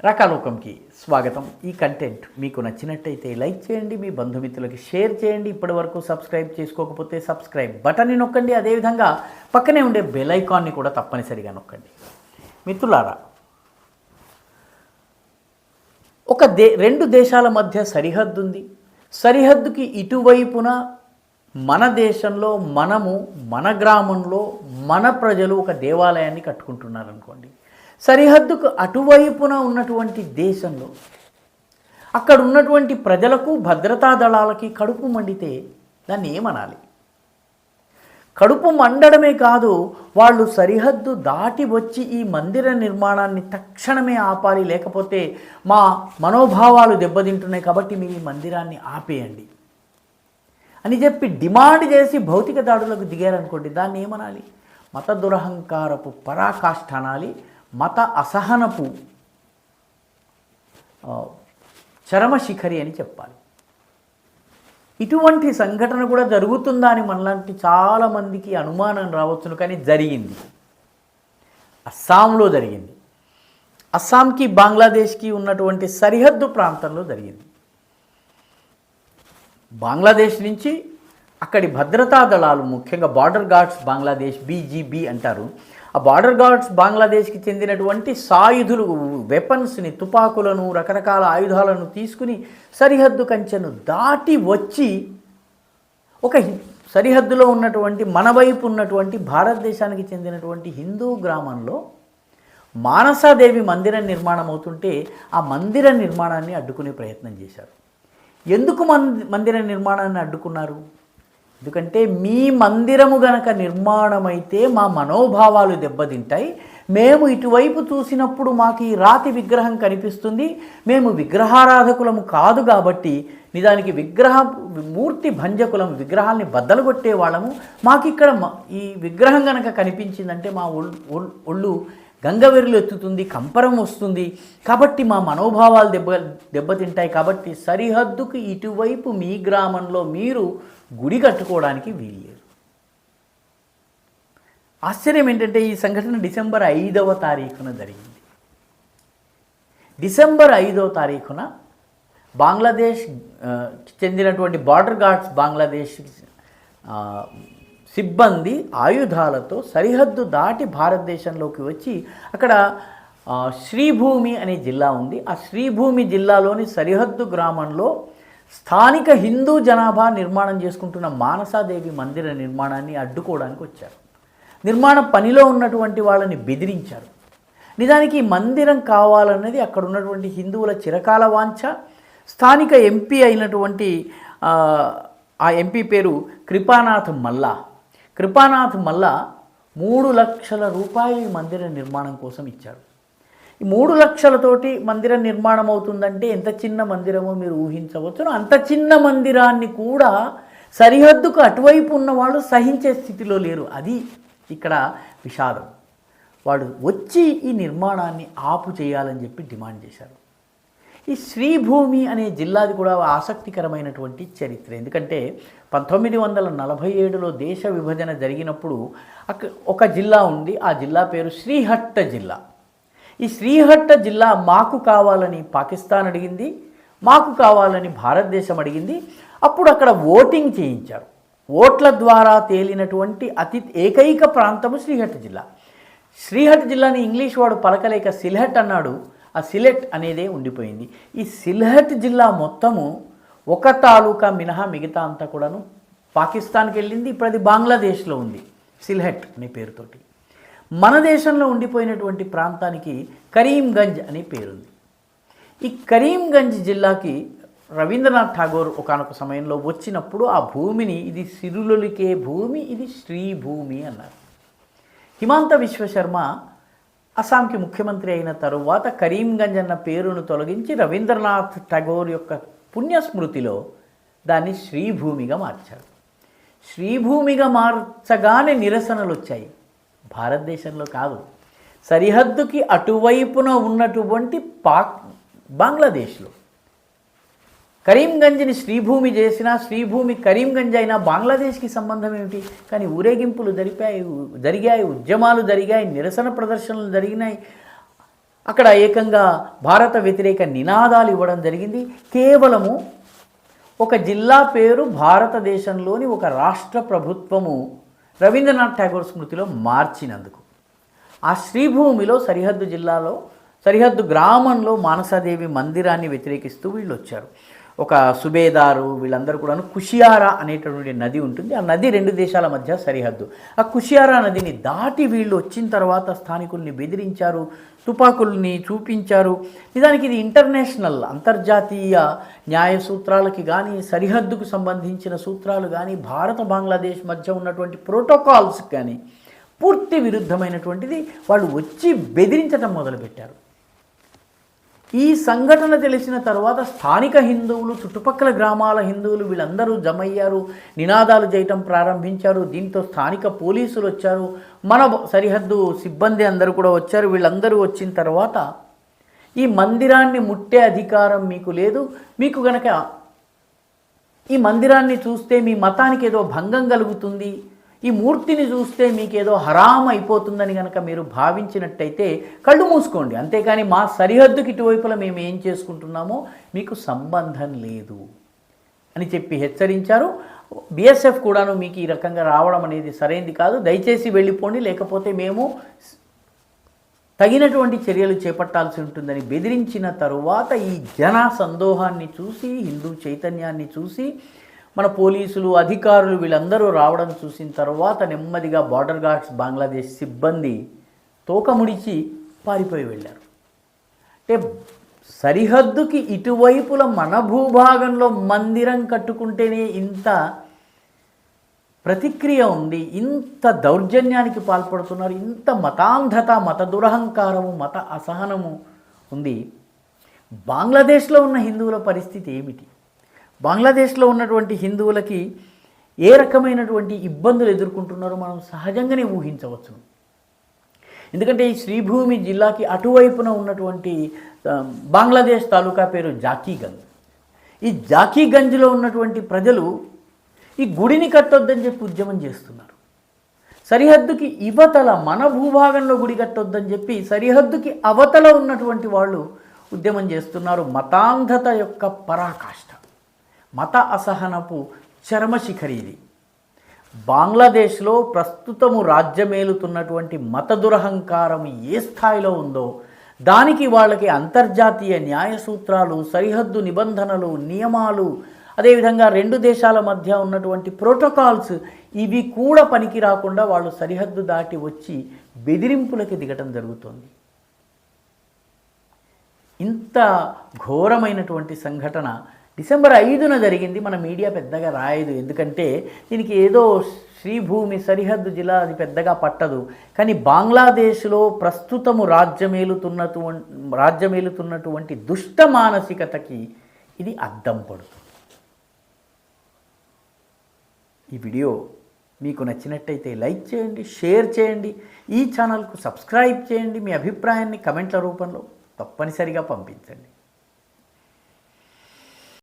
రకాలోకంకి స్వాగతం. ఈ కంటెంట్ మీకు నచ్చినట్టయితే లైక్ చేయండి, మీ బంధుమిత్రులకి షేర్ చేయండి. ఇప్పటివరకు సబ్స్క్రైబ్ చేసుకోకపోతే సబ్స్క్రైబ్ బటన్ని నొక్కండి. అదేవిధంగా పక్కనే ఉండే బెల్ ఐకాన్ని కూడా తప్పనిసరిగా నొక్కండి. మిత్రులారా, రెండు దేశాల మధ్య సరిహద్దు ఉంది. సరిహద్దుకి ఇటువైపున మన దేశంలో మన గ్రామంలో మన ప్రజలు ఒక దేవాలయాన్ని కట్టుకుంటున్నారనుకోండి. సరిహద్దుకు అటువైపున ఉన్నటువంటి దేశంలో అక్కడ ఉన్నటువంటి ప్రజలకు భద్రతా దళాలకి కడుపు మండితే దాన్ని ఏమనాలి? కడుపు మండడమే కాదు, వాళ్ళు సరిహద్దు దాటి వచ్చి ఈ మందిర నిర్మాణాన్ని తక్షణమే ఆపాలి, లేకపోతే మా మనోభావాలు దెబ్బతింటున్నాయి కాబట్టి మీరు ఈ మందిరాన్ని ఆపేయండి అని చెప్పి డిమాండ్ చేసి భౌతిక దాడులకు దిగారనుకోండి, దాన్ని ఏమనాలి? మత దురహంకారపు పరాకాష్ఠ అనాలి, మత అసహనపు చరమశిఖరి అని చెప్పాలి. ఇటువంటి సంఘటన కూడా జరుగుతుందా అని మనలాంటి చాలామందికి అనుమానం రావచ్చును, కానీ జరిగింది. అస్సాంలో జరిగింది. అస్సాంకి బంగ్లాదేశ్కి ఉన్నటువంటి సరిహద్దు ప్రాంతంలో జరిగింది. బంగ్లాదేశ్ నుంచి అక్కడి భద్రతా దళాలు, ముఖ్యంగా బార్డర్ గార్డ్స్ బంగ్లాదేశ్, బీజీబీ అంటారు, ఆ బార్డర్ గార్డ్స్ బంగ్లాదేశ్కి చెందినటువంటి సాయుధులు వెపన్స్ని, తుపాకులను, రకరకాల ఆయుధాలను తీసుకుని సరిహద్దు కంచెను దాటి వచ్చి ఒక సరిహద్దులో ఉన్నటువంటి మన వైపు ఉన్నటువంటి భారతదేశానికి చెందినటువంటి హిందూ గ్రామంలో మానసాదేవి మందిరం నిర్మాణం అవుతుంటే ఆ మందిర నిర్మాణాన్ని అడ్డుకునే ప్రయత్నం చేశారు. ఎందుకు మందిర నిర్మాణాన్ని అడ్డుకున్నారు? ఎందుకంటే మీ మందిరము గనక నిర్మాణమైతే మా మనోభావాలు దెబ్బతింటాయి, మేము ఇటువైపు చూసినప్పుడు మాకు ఈ రాతి విగ్రహం కనిపిస్తుంది, మేము విగ్రహారాధకులము కాదు కాబట్టి నిజానికి మూర్తి భంజకులము, విగ్రహాల్ని బద్దలు కొట్టే వాళ్ళము, మాకు ఇక్కడ ఈ విగ్రహం గనక కనిపించిందంటే మా ఒళ్ళు గంగవెరులు ఎత్తుతుంది, కంపరం వస్తుంది, కాబట్టి మా మనోభావాలు దెబ్బతింటాయి, కాబట్టి సరిహద్దుకు ఇటువైపు మీ గ్రామంలో మీరు గుడి కట్టుకోవడానికి వీల్లేదు. ఆశ్చర్యం ఏంటంటే ఈ సంఘటన డిసెంబర్ 5వ తారీఖున జరిగింది. డిసెంబర్ 5వ తారీఖున బంగ్లాదేశ్ చెందినటువంటి బార్డర్ గార్డ్స్ బంగ్లాదేశ్ సిబ్బంది ఆయుధాలతో సరిహద్దు దాటి భారతదేశంలోకి వచ్చి అక్కడ శ్రీభూమి అనే జిల్లా ఉంది. ఆ శ్రీభూమి జిల్లాలోని సరిహద్దు గ్రామంలో స్థానిక హిందూ జనాభా నిర్మాణం చేసుకుంటున్న మానసాదేవి మందిర నిర్మాణాన్ని అడ్డుకోవడానికి వచ్చారు. నిర్మాణ పనిలో ఉన్నటువంటి వాళ్ళని బెదిరించారు. నిజానికి మందిరం కావాలన్నది అక్కడ ఉన్నటువంటి హిందువుల చిరకాల వాంఛ. స్థానిక ఎంపీ అయినటువంటి ఆ ఎంపీ పేరు కృపానాథ్ మల్లా. కృపానాథ్ మల్లా 3 లక్షల రూపాయలు మందిర నిర్మాణం కోసం ఇచ్చారు. ఈ 3 లక్షలతోటి మందిరం నిర్మాణం అవుతుందంటే ఎంత చిన్న మందిరమో మీరు ఊహించవచ్చును. అంత చిన్న మందిరాన్ని కూడా సరిహద్దుకు అటువైపు ఉన్న వాళ్ళు సహించే స్థితిలో లేరు. అది ఇక్కడ విషాదం. వాడు వచ్చి ఈ నిర్మాణాన్ని ఆపు చేయాలని చెప్పి డిమాండ్ చేశారు. ఈ శ్రీభూమి అనే జిల్లాది కూడా ఆసక్తికరమైనటువంటి చరిత్ర. ఎందుకంటే 1947లో దేశ విభజన జరిగినప్పుడు ఒక జిల్లా ఉంది. ఆ జిల్లా పేరు శ్రీహట్ట జిల్లా. ఈ శ్రీహట్ట జిల్లా మాకు కావాలని పాకిస్తాన్ అడిగింది, మాకు కావాలని భారతదేశం అడిగింది. అప్పుడు అక్కడ ఓటింగ్ చేయించారు. ఓట్ల ద్వారా తేలినటువంటి ఏకైక ప్రాంతము శ్రీహట్ట జిల్లా. శ్రీహట్ట జిల్లాని ఇంగ్లీష్ వాడు పలకలేక సిల్హట్ అన్నాడు. ఆ సిలెట్ అనేదే ఉండిపోయింది. ఈ సిల్హట్ జిల్లా మొత్తము ఒక తాలూకా మినహా మిగతా అంతా కూడాను పాకిస్తాన్కి వెళ్ళింది. ఇప్పుడు అది బంగ్లాదేశ్లో ఉంది సిల్హట్ అనే పేరుతోటి. మన దేశంలో ఉండిపోయినటువంటి ప్రాంతానికి కరీంగంజ్ అనే పేరుంది. ఈ కరీంగంజ్ జిల్లాకి రవీంద్రనాథ్ ఠాగూర్ ఒకానొక సమయంలో వచ్చినప్పుడు ఆ భూమిని ఇది సిరులొలికే భూమి, ఇది శ్రీభూమి అన్నారు. హిమాంత విశ్వశర్మ అస్సాంకి ముఖ్యమంత్రి అయిన తరువాత కరీంగంజ్ అన్న పేరును తొలగించి రవీంద్రనాథ్ ఠాగూర్ యొక్క పుణ్యస్మృతిలో దాన్ని శ్రీభూమిగా మార్చారు. శ్రీభూమిగా మార్చగానే నిరసనలు వచ్చాయి. భారతదేశంలో కాదు, సరిహద్దుకి అటువైపున ఉన్నటువంటి బంగ్లాదేశ్లో. కరీంగంజ్ని శ్రీభూమి చేసినా, శ్రీభూమి కరీంగంజ్ అయినా బంగ్లాదేశ్కి సంబంధం ఏమిటి? కానీ ఊరేగింపులు జరిగాయి, ఉద్యమాలు జరిగాయి, నిరసన ప్రదర్శనలు జరిగినాయి. అక్కడ ఏకంగా భారత వ్యతిరేక నినాదాలు ఇవ్వడం జరిగింది. కేవలము ఒక జిల్లా పేరు భారతదేశంలోని ఒక రాష్ట్ర ప్రభుత్వము రవీంద్రనాథ్ ఠాగూర్ స్మృతిలో మార్చినందుకు. ఆ శ్రీభూమిలో సరిహద్దు గ్రామంలో మానసాదేవి మందిరాన్ని వ్యతిరేకిస్తూ వీళ్ళు వచ్చారు. ఒక సుబేదారు వీళ్ళందరూ కూడా కుషియారా అనేటటువంటి నది ఉంటుంది. ఆ నది రెండు దేశాల మధ్య సరిహద్దు. ఆ కుషియారా నదిని దాటి వీళ్ళు వచ్చిన తర్వాత స్థానికుల్ని బెదిరించారు, తుపాకుల్ని చూపించారు. నిజానికి ఇది ఇంటర్నేషనల్ అంతర్జాతీయ న్యాయ సూత్రాలకి కానీ సరిహద్దుకు సంబంధించిన సూత్రాలు కానీ భారత బంగ్లాదేశ్ మధ్య ఉన్నటువంటి ప్రోటోకాల్స్ కానీ పూర్తి విరుద్ధమైనటువంటిది. వాళ్ళు వచ్చి బెదిరించడం మొదలుపెట్టారు. ఈ సంఘటన తెలిసిన తర్వాత స్థానిక హిందువులు, చుట్టుపక్కల గ్రామాల హిందువులు వీళ్ళందరూ జమయ్యారు, నినాదాలు చేయటం ప్రారంభించారు. దీంతో స్థానిక పోలీసులు వచ్చారు, మన సరిహద్దు సిబ్బంది అందరూ కూడా వచ్చారు. వీళ్ళందరూ వచ్చిన తర్వాత ఈ మందిరాన్ని ముట్టే అధికారం మీకు లేదు, మీకు గనక ఈ మందిరాన్ని చూస్తే మీ మతానికి ఏదో భంగం కలుగుతుంది, ఈ మూర్తిని చూస్తే మీకేదో హరాం అయిపోతుందని కనుక మీరు భావించినట్టయితే కళ్ళు మూసుకోండి, అంతేకాని మా సరిహద్దుకి ఇటువైపులా మేము ఏం చేసుకుంటున్నామో మీకు సంబంధం లేదు అని చెప్పి హెచ్చరించారు. బీఎస్ఎఫ్ కూడాను మీకు ఈ రకంగా రావడం అనేది సరైనది కాదు, దయచేసి వెళ్ళిపోండి, లేకపోతే మేము తగినటువంటి చర్యలు చేపట్టాల్సి ఉంటుందని బెదిరించిన తరువాత ఈ జన సందోహాన్ని చూసి, హిందూ చైతన్యాన్ని చూసి మన పోలీసులు అధికారులు వీళ్ళందరూ రావడం చూసిన తర్వాత నెమ్మదిగా బార్డర్ గార్డ్స్ బంగ్లాదేశ్ సిబ్బంది తోకముడిచి పారిపోయి వెళ్ళారు. అంటే సరిహద్దుకి ఇటువైపుల మన భూభాగంలో మందిరం కట్టుకుంటేనే ఇంత ప్రతిక్రియ ఉంది, ఇంత దౌర్జన్యానికి పాల్పడుతున్నారు, ఇంత మతాంధత, మత దురహంకారము, మత అసహనము ఉంది. బంగ్లాదేశ్లో ఉన్న హిందువుల పరిస్థితి ఏమిటి? బంగ్లాదేశ్లో ఉన్నటువంటి హిందువులకి ఏ రకమైనటువంటి ఇబ్బందులు ఎదుర్కొంటున్నారో మనం సహజంగానే ఊహించవచ్చును. ఎందుకంటే ఈ శ్రీభూమి జిల్లాకి అటువైపున ఉన్నటువంటి బంగ్లాదేశ్ తాలూకా పేరు జాకీగంజ్. ఈ జాకీగంజ్లో ఉన్నటువంటి ప్రజలు ఈ గుడిని కట్టొద్దని చెప్పి ఉద్యమం చేస్తున్నారు. సరిహద్దుకి ఇవతల మన భూభాగంలో గుడి కట్టొద్దని చెప్పి సరిహద్దుకి అవతల ఉన్నటువంటి వాళ్ళు ఉద్యమం చేస్తున్నారు. మతాంధత యొక్క పరాకాష్ఠ, మత అసహనపు చరమశిఖరి ఇది. బంగ్లాదేశ్లో ప్రస్తుతము రాజ్యమేలుతున్నటువంటి మత దురహంకారం ఏ స్థాయిలో ఉందో దానికి వాళ్ళకి అంతర్జాతీయ న్యాయ సూత్రాలు, సరిహద్దు నిబంధనలు, నియమాలు, అదేవిధంగా రెండు దేశాల మధ్య ఉన్నటువంటి ప్రోటోకాల్స్ ఇవి కూడా పనికి రాకుండా వాళ్ళు సరిహద్దు దాటి వచ్చి బెదిరింపులకి దిగటం జరుగుతోంది. ఇంత ఘోరమైనటువంటి సంఘటన డిసెంబర్ 5న జరిగింది. మన మీడియా పెద్దగా రాయదు, ఎందుకంటే దీనికి ఏదో శ్రీభూమి సరిహద్దు జిల్లా అది పెద్దగా పట్టదు. కానీ బంగ్లాదేశ్లో ప్రస్తుతము రాజ్యమేలుతున్నటువంటి దుష్ట మానసికతకి ఇది అద్దం పడుతుంది. ఈ వీడియో మీకు నచ్చినట్టయితే లైక్ చేయండి, షేర్ చేయండి, ఈ ఛానల్కు సబ్స్క్రైబ్ చేయండి. మీ అభిప్రాయాన్ని కమెంట్ల రూపంలో తప్పనిసరిగా పంపించండి.